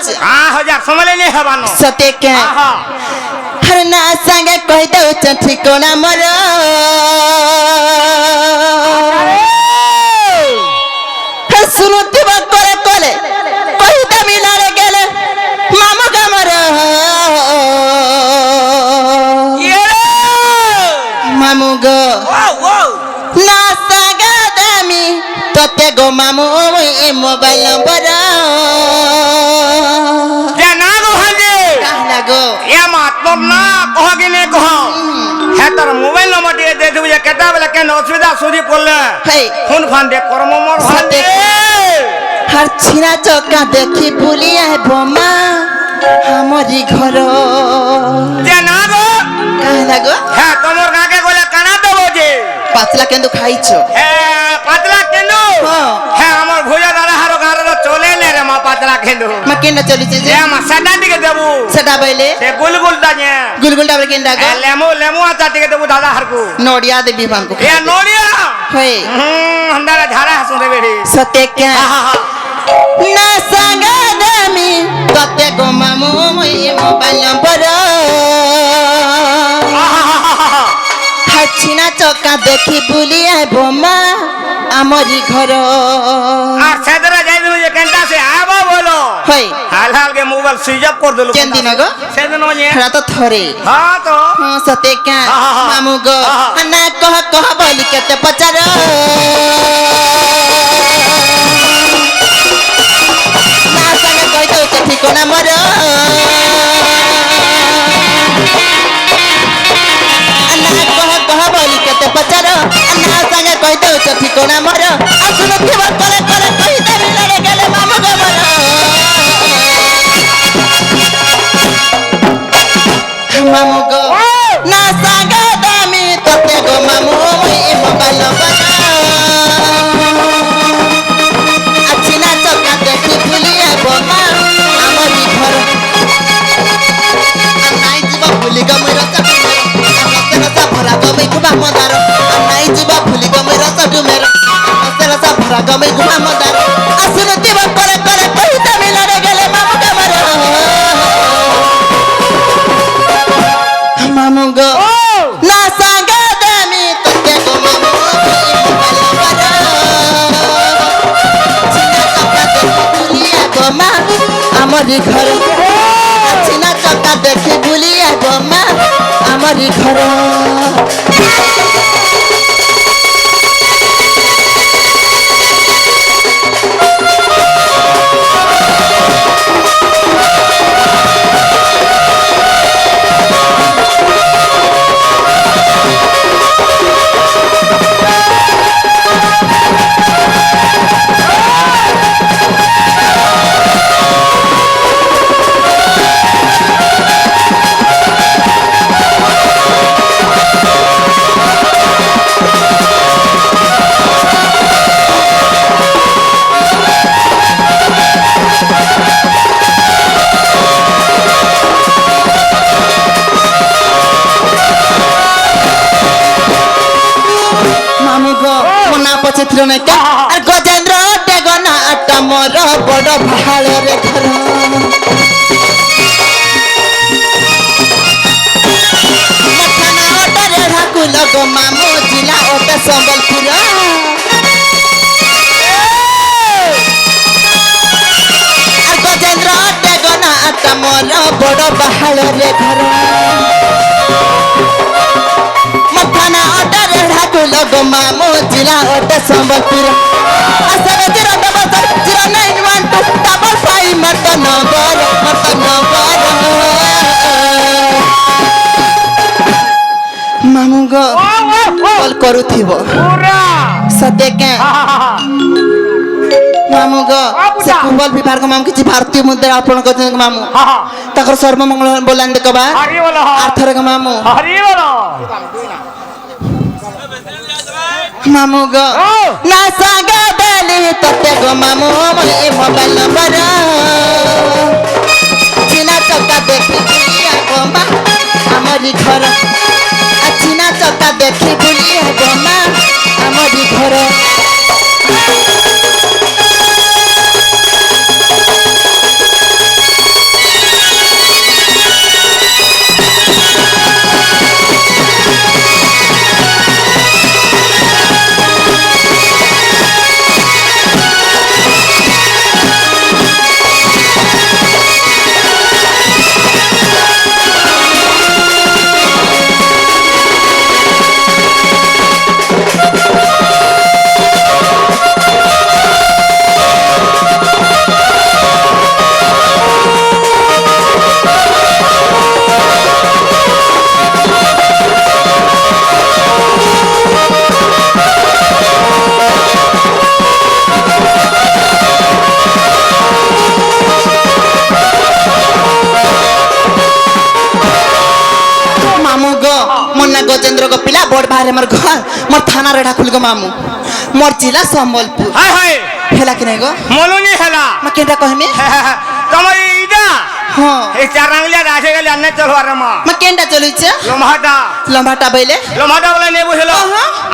होच हां हजार समले ने हवानो सते के हां हर ना संगे कह दो ठिकाना मोर सुनुती करे कोले कहिता मिलारे गेले मामू का मोर मामू गो ना संगे दामी तते गो मामू ए मोबाइल नंबर जना गो हजे कहना गो या मातम ना कहगे ने कह है तर मोबाइल नंबर दे दे जे केता बेला केन असुविधा सुधी पड़ले हे फोन फान दे कर्म मोर भाते हर छिना चौका देखी भूलिया है बोमा हमारी घर जना गो कहना गो है तमोर गाके गोले काना देबो जे पातला केंदु खाइछो है पातला केंदु है हमर भुजा दादा हारो गारो चले ने रे मा पातला केंदु मा केन चली जे ए मा सदा टिके देबू सदा बैले से गुलगुल दाने गुलगुल डाबर केंदा गो लेमो लेमो आता टिके देबू दादा हरकू नोडिया देबी बांको ए नोडिया होय अंधारा झाड़ा हसु रे बेड़ी सते क्या ना संगा दामी तते गो मामू ए मोबाइल नंबर हछिना चौका देखी भूलिया है बोमा हमारी घर आ सेदरा जाई दिनु जे केंटा से आबो बोलो होय हाल हाल के मोबाइल स्विच ऑफ कर देलु केन दिन गो सेदन ने हरा तो थरे हां तो हां सते क्या मामू गो ना कह बोली केते पचार ना संगे कह दो ठिकाना मोर कह बोली केते पचार ना संगे कह दो ठिकाना मोर असुन थिबा करे करे कहि दे मिलरे गेले मामू गो मोर मामू गो ना संगे दामी तते गो मामू ए मोबाइल नंबर अच्छी ना चौका देखी भूलिया बोमा हमारी घर नाई जीवा भूली गो मेरा चटू मेरो रसा भरा गो मैं घुमा मदार नाई जीवा भूली गो मेरा चटू मेरो रसा भरा गो मैं घुमा मदार असुन तिबा करे करे कहिता मिलरे गेले मामू का मरो मामू गो ना संगे दामी तते गो मामू हमारी घर छिना चक्का देखी भूलिया बोमा हमारी घर चित्र में क्या और गजेंद्र टेगना टमर बड़ भाल रे घर मथाना ओटरे ढाकुल गो मामू जिला ओटे संबलपुर और गजेंद्र टेगना टमर बड़ भाल रे घर मथाना ओटरे ढाकुल गो मामू जिला ओटे संबलपुर असरे 091 डबल 5 मत नगर मामू गो कॉल करू थिबो सदे के मामू गो से कुंबल विभाग मामू किछि भारतीय मुद्रा अर्पण करते मामू तकर सर्वमंगल बोलन देखबा हरि बोलो आर्थर के मामू हरि बोलो मामू गो ना सागा बेली तते गो मामू ए मोबाइल नंबर चिना चक्का देखी बुलिया गोमा हमारी घर चिना चक्का देखी बुलिया गोमा हमारी घर मोर थाना रेढ़ा खुल गो मामू मोर जिला संबलपुर हाय हाय हेला कि नहीं गो মলুনি হেলা मैं केंटा कहमे তোমার ইটা हाँ এই চারাংলিয়া রাজে গেলে আন্নে চলবার মা मैं केंटा चलुई छे লম্বাটা लंबाटा बैले লম্বাটা বলে নেবু হেলো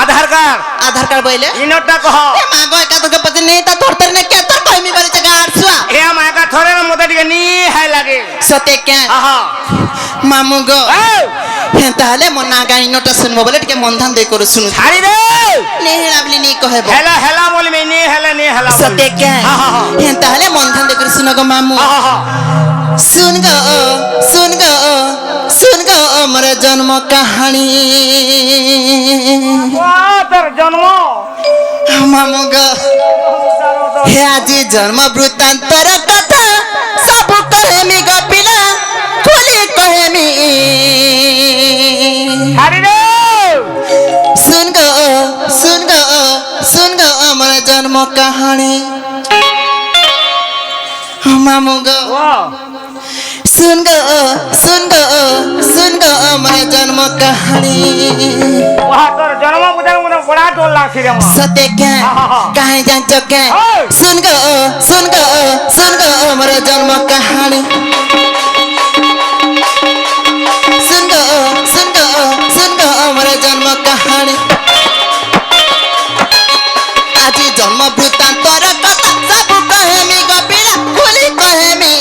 আধার কার্ড आधार कार्ड बैले ইনটা কহ ए मागो एका तो के पति नहीं ता थोड़तर ने के तर कहमी बारे जगह आरसुआ এ মাকা থরে মতে দিকে নি হাই লাগে सते के আহা मामू गो এই हे ताले मन नागा इनोटा सुनबो बोले टिके मन ध्यान दे करो सुनु ছাড়ি দে ने हेलाबली नहीं कहबो হেলা হেলা বলি মে নি হেলা নি হেলা सते के आहा। हे ताले मन ध्यान दे करो सुनो गो मामू আহা सुन गो सुन गो सुन गो मोर जन्म कहानी তোর জন্ম मामू गो हे आज जन्म वृत्तांतर कथा सब कहमी गो पिला खुली कहमी ছাড়ি দে सुन गो सुन गो सुन गो मोर जन्म कहानी मामू गो ও सुन गो सुन गो सुन गो मोर जन्म कहानी ওহা তোর জন্ম বুঝার মনে বড়া টোল লাগছে রে মা सत्य क्या कहाँ जान्छ क्या सुन गो सुन गो सुन गो मोर जन्म कहानी सुन गो सुन गो सुन गो मोर जन्म कहानी आज जन्म वृत्तांतर कथा सब कहमी गपिला खुली कहमी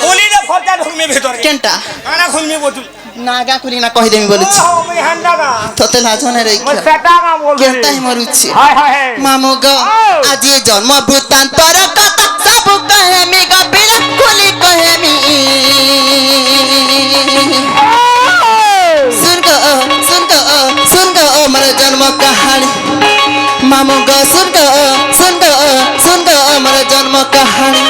বলি না ফটা ঢুকমে ভিতরে केंटा কানা খুলমি বতুল नागा खुली ना कहि देमी बोलुछि ও মুই হান্ডা না तोते लाज नै रही মই সেটা না বলছি केंटा ही मरुछि হায় হায় मामू गो आज जन्म वृत्तांतर कथा सब कहमी गपिला खुली कहमी सुन गो सुन गो सुन गो मोर जन्म कहानी मामू गो सुन गो सुन गो सुन गो मोर जन्म कहानी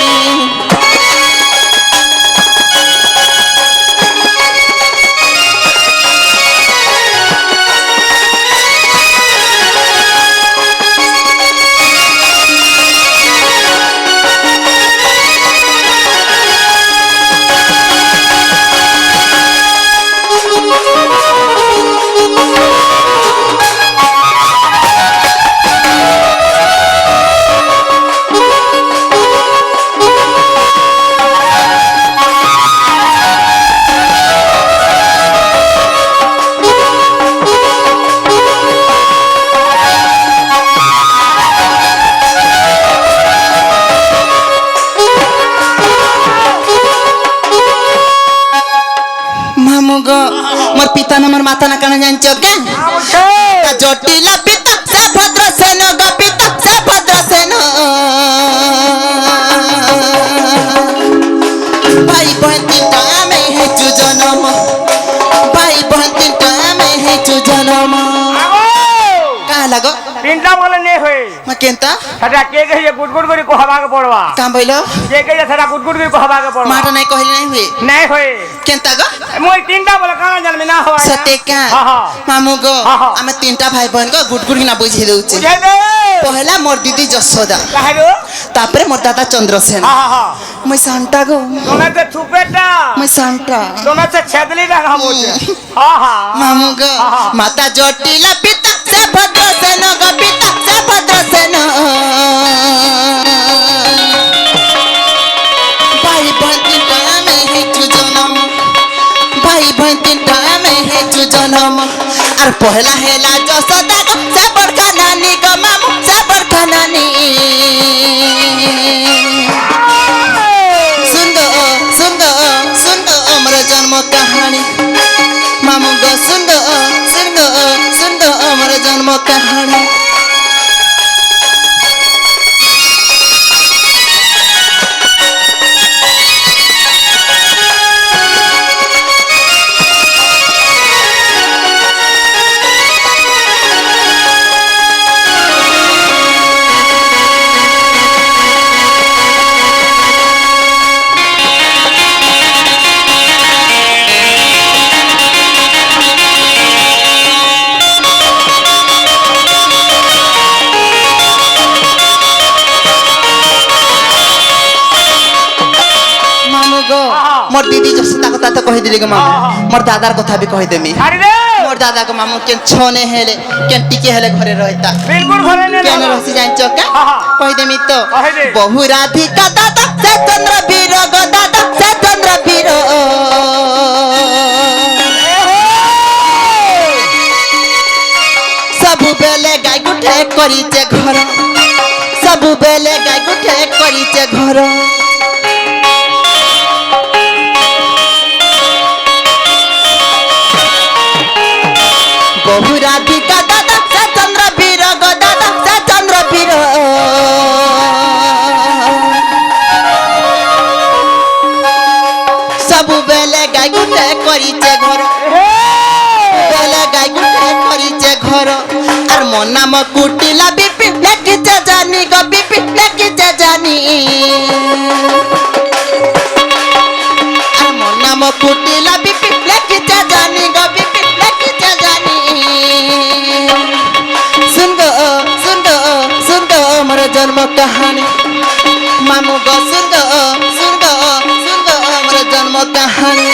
मामू गो मोर पिता न मोर माता न काना जान्छ के ता जटिल पिता से भद्र सेन गो पिता से भद्र सेन भाई बहन तीनटा में है चु जन्म भाई बहन तीनटा में है चु जन्म का लगो তিনটা বলে নে হই म केंता সেটা কে কে গুড়গুড় করে কহবাকে পড়বা काम भइलो কে কে সেটা গুড়গুড় করে কহবাকে পড়বা माटा नहीं कहली नहीं हुए নাই হই केंता गो মই তিনটা বলে কানা জানবি না হয় सत्य का हाँ, हाँ। मामू गो हाँ। आमे तीनटा भाई बहन को गुट गुट ना बुझे दउछि বুঝাই দে पहला मोर दीदी जसोदा কাহেরো तापरे मोर दादा चंद्रसेन হা হা मैं सांता गो তোমরা তো চুপেটা मैं सांता তোমরা তো ছেদলি রাখা মোছে হা হা मामू गो हाँ। माता जटिल पिता से भद्र सेन गो पिता से भद्र सेन भाई बहन तीनटा में है चु जन्म भाई बहन तीनटा में है चु जन्म और पहला हेला जसोदा गो से बड़का नानी गो मामू से बड़का नानी सुन गो सुन गो सुन गो मोर जन्म कहानी मामू गो सुन गो सुन गो सुन गो मोर जन्म कहानी मोर दीदी जसोदा कथा तो कहि दिली ग मामा मोर दादार कथा भी कहि देमी ছাড়ি দে मोर दादा को मामू के छोने हेले के टिके हेले घरे रहता बिल्कुल घरे ने केन रसी जान चका हाँ, हाँ। कहि देमी तो कहि दे। बहु राधिका दादा से चंद्र वीर गो दादा से चंद्र वीर सबु बेले गाय गुठे करिचे घर सबु बेले गाय गुठे करिचे घर बहु राधिका दादा से चंद्र वीर गो दादा से चंद्र वीर सबु बेले गाय गुठे करिचे घर बेले गाय गुठे करिचे घर आर मन नाम कुटिला बिपि लेकिचे जानी गो बिपि लेकिचे जानी आर मन नाम कुटिला बिपि लेकिचे जानी गो बिपि लेकिचे जानी सुन गो मोर जन्म कहानी मामू गो सुन गो मोर जन्म कहानी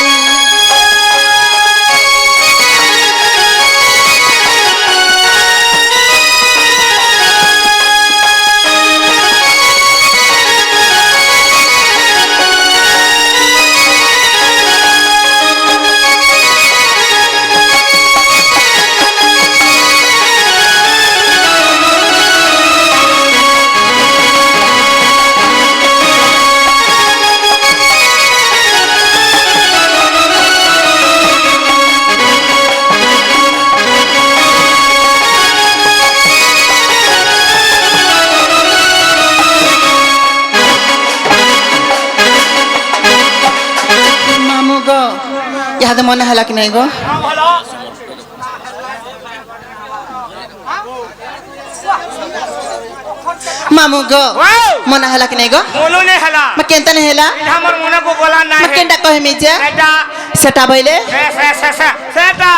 मामू गो याद मन हला कि नहीं गो हाँ, भलो मामू गो वाओ मन हला कि नहीं गो मोलो ने हला मैं केंता नहीं हला हमर मन को बोला ना मैं है केंता कहे मिजे सेटा सेटा बइले सेटा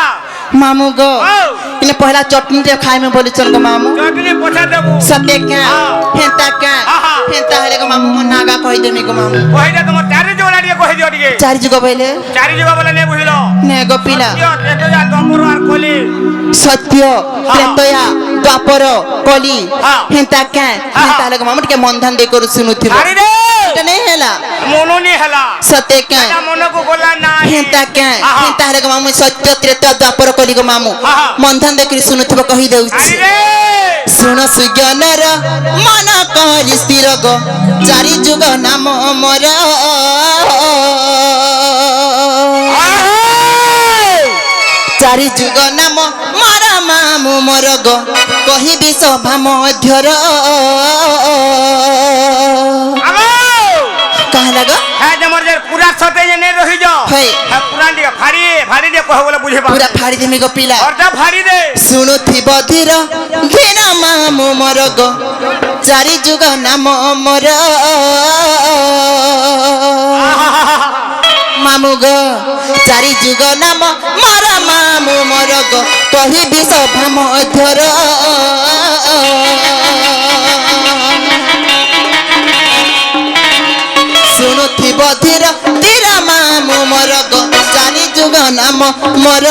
मामू गो वाओ इने पहला चटनी दे खाए में बोली चल गो मामू चटनी पोछा देबू सते का हाँ। हेंता का हाँ, हाँ। हेंता हेले गो मामू मन नागा कहि देमी गो मामू कहि दे तुम चारि जोड़ा दिए कहि दियो दिए चार जुगो बइले चारि जोड़ा बोले ने बुझलो ने गो पिला यो देखो जा दमरो आर खोली सत्य प्रेतया द्वापर कली हाँ। हेंता का हेंता हेले गो मामू के मन ध्यान दे कर सुनुथिबो चारि रे এটা নেই হেলা मोनो ने हला সতে কে ना मन को बोला ना है হেতা কে हाँ, हाँ। হেতা হেলে গো মামু সত্য ত্রেতা দ্বাপর কলি গো মামু हाँ, हाँ। মন্থন দেখি শুনুথিব কহি দেউছি चारि रे শুন সুজ্ঞানর মন করি স্থির গো চারি যুগ নাম মোর চারি যুগ নাম মোর মামু মোর গো কহিবি সভা মধ্যর আমো কাহলা গো है जमर जे पूरा सते जे ने रही जाओ है। है पूरा दिया फाड़ी दे कहो बोले बुझे पा পুরা ফাড়ি দেমি গো পিলা और जा फाड़ी दे শুনুথিব ধীর ধীর মামু মোর গো চারি যুগ নাম মোর মামু গো চারি যুগ নাম মোর মামু মোর গো কহিবি সভা মধ্যর শুনুথিব ধীর ধীর মামু মোর গো চারি যুগ নাম মোর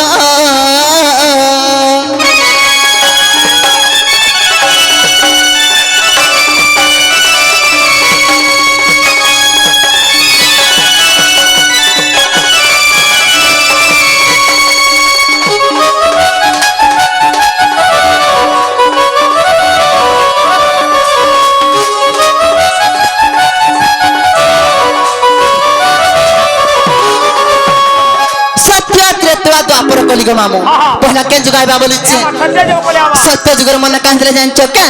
सत्य त्रेतवा द्वापर कली गो मामू पहला के जुगाइबा बोलिছে सत्य जो बोले आवा सत्य जुगर मन कांदले जानछ के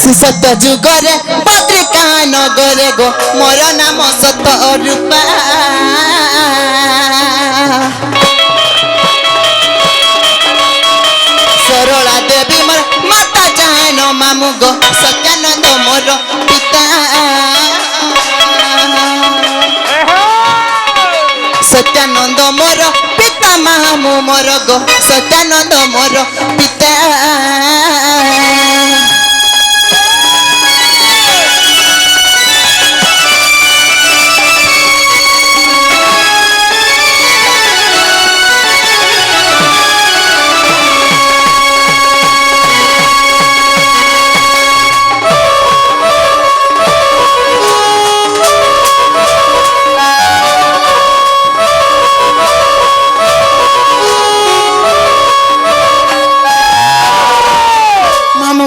से सत्य जुगरे पत्रिका नगरे गो मोर नाम सत्य रूपा सरला देवी मोर माता जान मामू गो सत्यानंद मोर पिता सत्यानंद मोर पिता मामू मोर गो सत्यानंद मोर पिता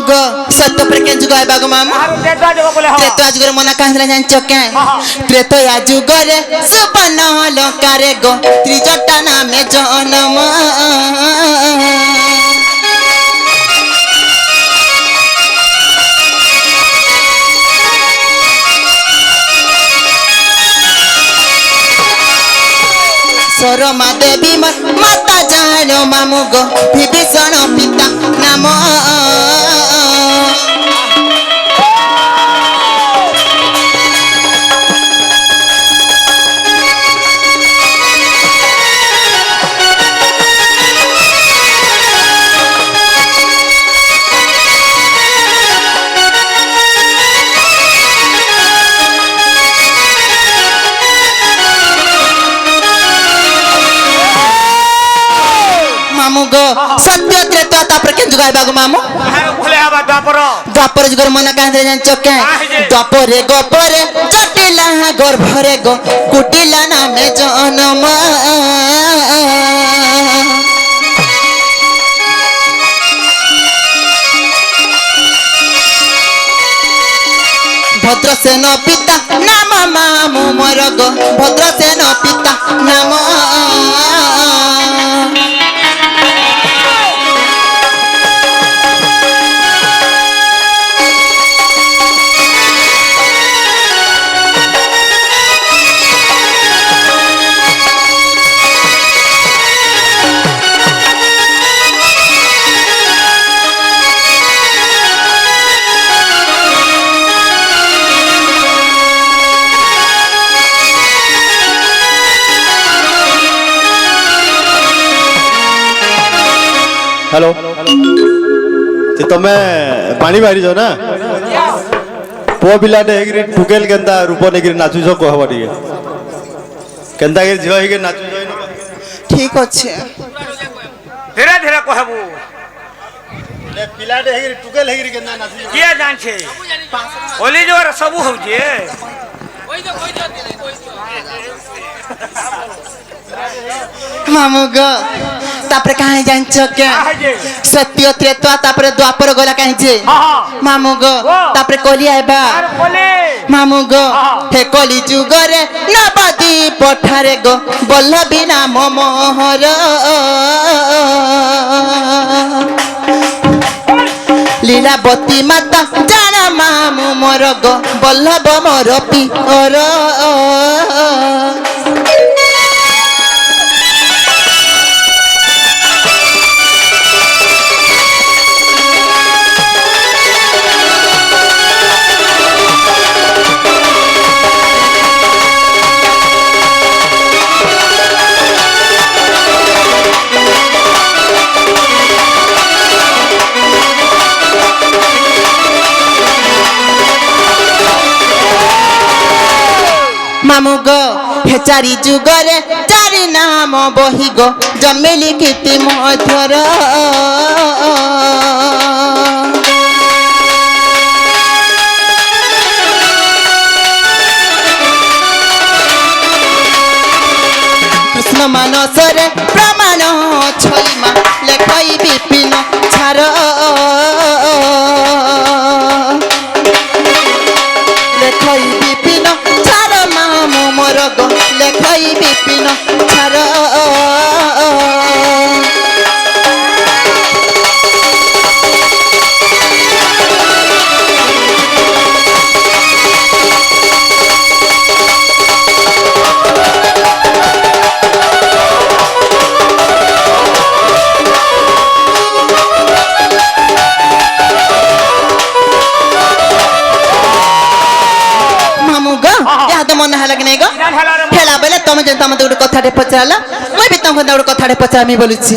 গো সত্য পরে কেন যুগ আইবা গো মামু আর তেতো যাব বলে হ ত্রেতা যুগের মনা কাহিলা জানছ কে ত্রেতয়া যুগরে সুবর্ণ লঙ্কারে গো ত্রিজটা নামে জনম সরমা দেবী মাতা জানো মামু গো বিভীষণ পিতা নাম মামু গো সত্য ত্রেতা তারপরে কেন যুগ আইবা গো মামু আর বলে হবা দ্বাপর দ্বাপর যুগের মনে কাঁদে জানছ কে দ্বাপরে গোপরে জটিলা গর্ভরে গো কুটিলা নামে জনম ভদ্রসেন পিতা নাম মামু মোর গো ভদ্রসেন পিতা নাম हेलो ते तमे पानी मारिछ ना पुआ पिलाटे हेगिरी टुकेल केनता रूप नेगिरी नाचुछ कहबा टिके केनता के झियो हेगे नाचुछ ঠিক আছে ধীরে ধীরে কহবু ले पिलाटे हेगिरी टुकेल हेगिरी केनता नाचुछ কিয়ে জানছে ওলি জোর সবু হউছে মামু গো তারপরে কাহে জানছ কে সত্য ত্রেতা তারপরে দ্বাপর গলা কাহে যে মামু গো তারপরে কলি আইবা আর বলে মামু গো হে কলি যুগরে নবদী পঠারে গো বল্লভী নাম মোহর লীলাবতী মাতা জানা মামু মোর গো বল্লভ মোর পিওর মামু গো হে চারি যুগরে চারি নাম বহি গো জন্মে লিখিতি মধুর কৃষ্ণ মানসরে প্রমাণ ছইমা লেখই বিপিন ছার লেখই বিপিন ছার মামু মোর গো লেখই বিপিন ছার মনে হল কি নাই গো হেলা বেলে তুমি যেন তোমাদের গোটে কথাটে পচারলা মুই বি তোমাকে গোটে কথাটে পচারমি বলুছি